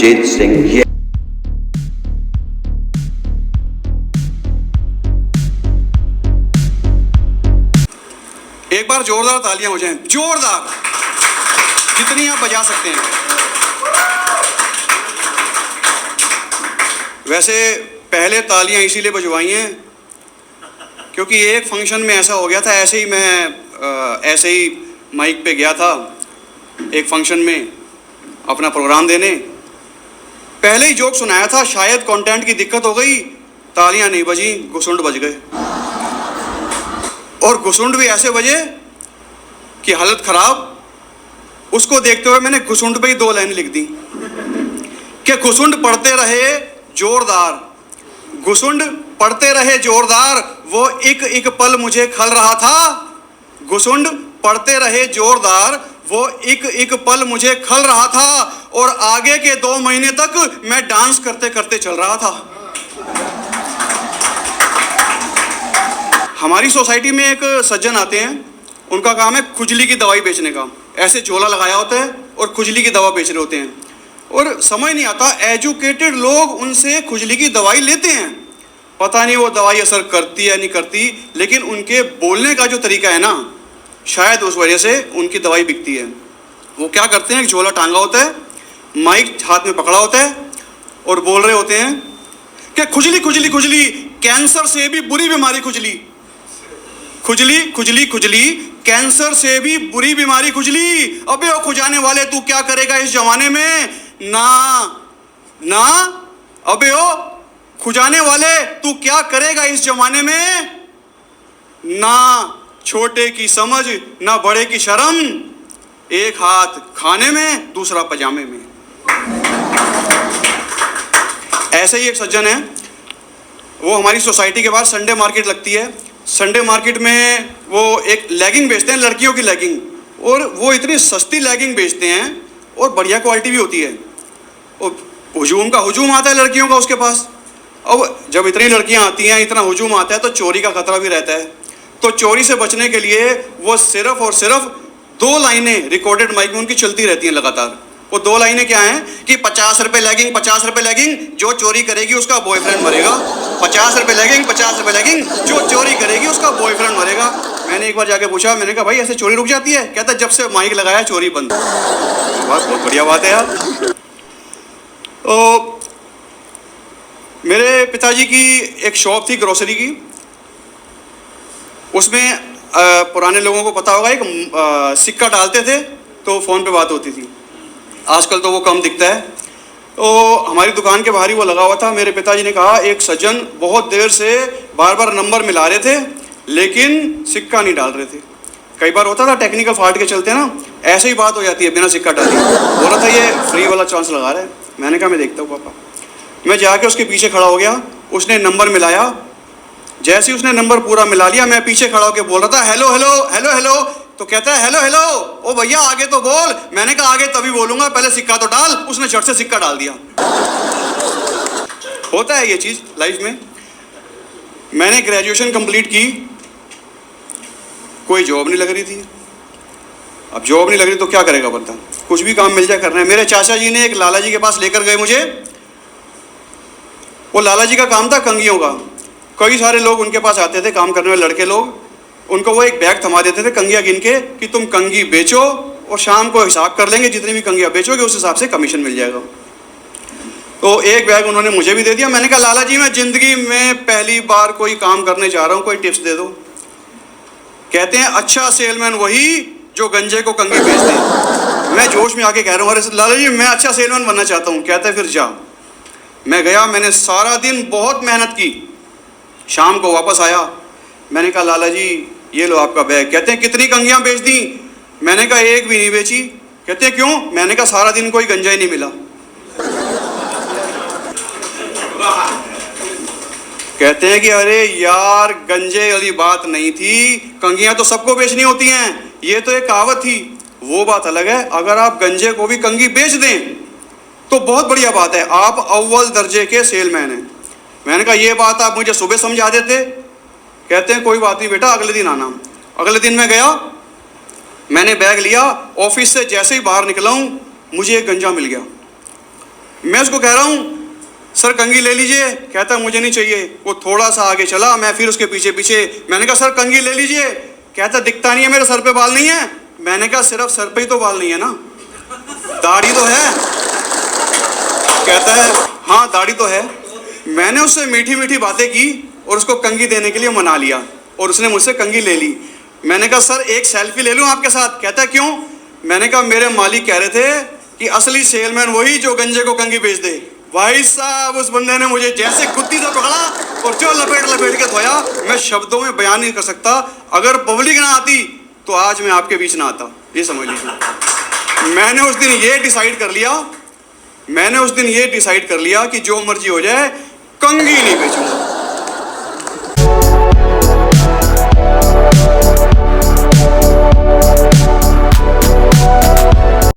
मनजीत सिंह। ये एक बार जोरदार तालियां हो जाएं, जोरदार, जितनी आप बजा सकते हैं। वैसे पहले तालियां इसीलिए बजवाई हैं क्योंकि एक फंक्शन में ऐसा हो गया था, ऐसे ही माइक पे गया था एक फंक्शन में अपना प्रोग्राम देने, पहले ही जोक सुनाया था, शायद कंटेंट की दिक्कत हो गई, तालियां नहीं बजी, घुसुंड बज गए। और घुसुंड भी ऐसे बजे कि हालत खराब। उसको देखते हुए मैंने घुसुंड पे ही 2 लाइन लिख दी कि घुसुंड पढ़ते रहे जोरदार, घुसुंड पढ़ते रहे जोरदार, वो एक पल मुझे खल रहा था। घुसुंड पढ़ते रहे जोरदार, वो एक पल मुझे खल रहा था, और आगे के 2 महीने तक मैं डांस करते करते चल रहा था। हमारी सोसाइटी में एक सज्जन आते हैं, उनका काम है खुजली की दवाई बेचने का। ऐसे झोला लगाया होता है और खुजली की दवा बेच रहे होते हैं, और समझ नहीं आता एजुकेटेड लोग उनसे खुजली की दवाई लेते हैं। पता नहीं वो दवाई असर करती है नहीं करती, लेकिन उनके बोलने का जो तरीका है ना, शायद उस वजह से उनकी दवाई बिकती है। वो क्या करते हैं, एक झोला टांगा होता है, माइक हाथ में पकड़ा होता है, और बोल रहे होते हैं कि खुजली खुजली खुजली, कैंसर से भी बुरी बीमारी खुजली, खुजली खुजली खुजली, कैंसर से भी बुरी बीमारी खुजली। अबे वो खुजाने वाले तू क्या करेगा इस जमाने में, ना ना, अबे ओ खुजाने वाले तू क्या करेगा इस जमाने में, ना छोटे की समझ ना बड़े की शर्म, एक हाथ खाने में दूसरा पजामे में। ऐसे ही एक सज्जन है, वो हमारी सोसाइटी के बाहर संडे मार्केट लगती है। संडे मार्केट में वो एक लेगिंग बेचते हैं, लड़कियों की लेगिंग, और वो इतनी सस्ती लेगिंग बेचते हैं और बढ़िया क्वालिटी भी होती है। और हुजूम का हुजूम आता है लड़कियों का उसके पास। अब जब इतनी लड़कियां आती हैं, इतना हुजूम आता है, तो चोरी का खतरा भी रहता है। तो चोरी से बचने के लिए वो सिर्फ और सिर्फ 2 लाइनें रिकॉर्डेड माइक में उनकी चलती रहती हैं लगातार। वो 2 लाइनें क्या हैं कि 50 रुपये लेगिंग, 50 रुपये लेगिंग, जो चोरी करेगी उसका बॉयफ्रेंड मरेगा। 50 रुपये लेगिंग, 50 रुपये लेगिंग, जो चोरी करेगी उसका बॉयफ्रेंड मरेगा। मैंने एक बार जाके पूछा, मैंने कहा भाई ऐसे चोरी रुक जाती है? कहता जब से माइक लगाया चोरी बंद। बहुत बढ़िया बात है यार। तो मेरे पिताजी की एक शॉप थी ग्रोसरी की, उसमें पुराने लोगों को पता होगा, एक सिक्का डालते थे तो फ़ोन पे बात होती थी। आजकल तो वो कम दिखता है। तो हमारी दुकान के बाहर ही वो लगा हुआ था। मेरे पिताजी ने कहा एक सज्जन बहुत देर से बार बार नंबर मिला रहे थे लेकिन सिक्का नहीं डाल रहे थे। कई बार होता था टेक्निकल फॉल्ट के चलते ना, ऐसे ही बात हो जाती है बिना सिक्का डाले। बोला था ये फ्री वाला चांस लगा रहा है। मैंने कहा मैं देखता हूँ पापा। मैं जाके उसके पीछे खड़ा हो गया, उसने नंबर मिलाया। जैसे ही उसने नंबर पूरा मिला लिया, मैं पीछे खड़ा होकर बोल रहा था हेलो हेलो हेलो हेलो। तो कहता है हेलो हेलो, ओ भैया आगे तो बोल। मैंने कहा आगे तभी बोलूंगा, पहले सिक्का तो डाल। उसने झट से सिक्का डाल दिया। होता है ये चीज लाइफ में। मैंने ग्रेजुएशन कंप्लीट की, कोई जॉब नहीं लग रही थी। अब जॉब नहीं लग रही तो क्या करेगा बंदा, कुछ भी काम मिल जाए करना है। मेरे चाचा जी ने एक लाला जी के पास लेकर गए मुझे। वो लाला जी का काम था कंघियों का। कई सारे लोग उनके पास आते थे, काम करने वाले लड़के लोग। उनको वो एक बैग थमा देते थे कंघियाँ गिन के कि तुम कंघी बेचो और शाम को हिसाब कर लेंगे, जितनी भी कंघियाँ बेचोगे उस हिसाब से कमीशन मिल जाएगा। तो एक बैग उन्होंने मुझे भी दे दिया। मैंने कहा लाला जी मैं जिंदगी में पहली बार कोई काम करने जा रहा हूँ, कोई टिप्स दे दो। कहते हैं अच्छा सेलमैन वही जो गंजे को कंघी बेच दे। मैं जोश में आके कह रहा हूँ अरे लाला जी मैं अच्छा सेलमैन बनना चाहता हूँ। कहते हैं फिर जा। मैं गया, मैंने सारा दिन बहुत मेहनत की, शाम को वापस आया। मैंने कहा लाला जी ये लो आपका बैग। कहते हैं कितनी कंघियाँ बेच दी? मैंने कहा एक भी नहीं बेची। कहते हैं क्यों? मैंने कहा सारा दिन कोई गंजा ही नहीं मिला। कहते हैं कि अरे यार गंजे वाली बात नहीं थी, कंघियाँ तो सबको बेचनी होती हैं, ये तो एक कहावत थी। वो बात अलग है, अगर आप गंजे को भी कंघी बेच दें तो बहुत बढ़िया बात है, आप अव्वल दर्जे के सेलमैन हैं। मैंने कहा ये बात आप मुझे सुबह समझा देते। कहते हैं कोई बात नहीं बेटा, अगले दिन आना। अगले दिन मैं गया, मैंने बैग लिया, ऑफिस से जैसे ही बाहर निकला हूँ मुझे एक गंजा मिल गया। मैं उसको कह रहा हूँ सर कंघी ले लीजिए, कहता मुझे नहीं चाहिए। वो थोड़ा सा आगे चला, मैं फिर उसके पीछे पीछे, मैंने कहा सर कंघी ले लीजिए, कहता दिखता नहीं है मेरे सर पे बाल नहीं है। मैंने कहा सिर्फ सर पे ही तो बाल नहीं है ना, दाढ़ी तो है। कहता है हाँ दाढ़ी तो है। मैंने उससे मीठी मीठी बातें की और उसको कंघी देने के लिए मना लिया और उसने मुझसे कंघी ले ली। मैंने कहा सर एक सेल्फी ले लूं आपके साथ? कहता है क्यों? मैंने कहा मेरे मालिक कह रहे थे कि असली सेलमैन वही जो गंजे को कंघी बेच दे। भाई साहब उस बंदे ने मुझे जैसे कुत्ती से पकड़ा और जो लपेट लपेट के धोया, मैं शब्दों में बयान नहीं कर सकता। अगर पब्लिक ना आती तो आज मैं आपके बीच ना आता, ये समझ लीजिए। मैंने उस दिन ये डिसाइड कर लिया कि जो मर्जी हो जाए कंघी नहीं बेचूंगा।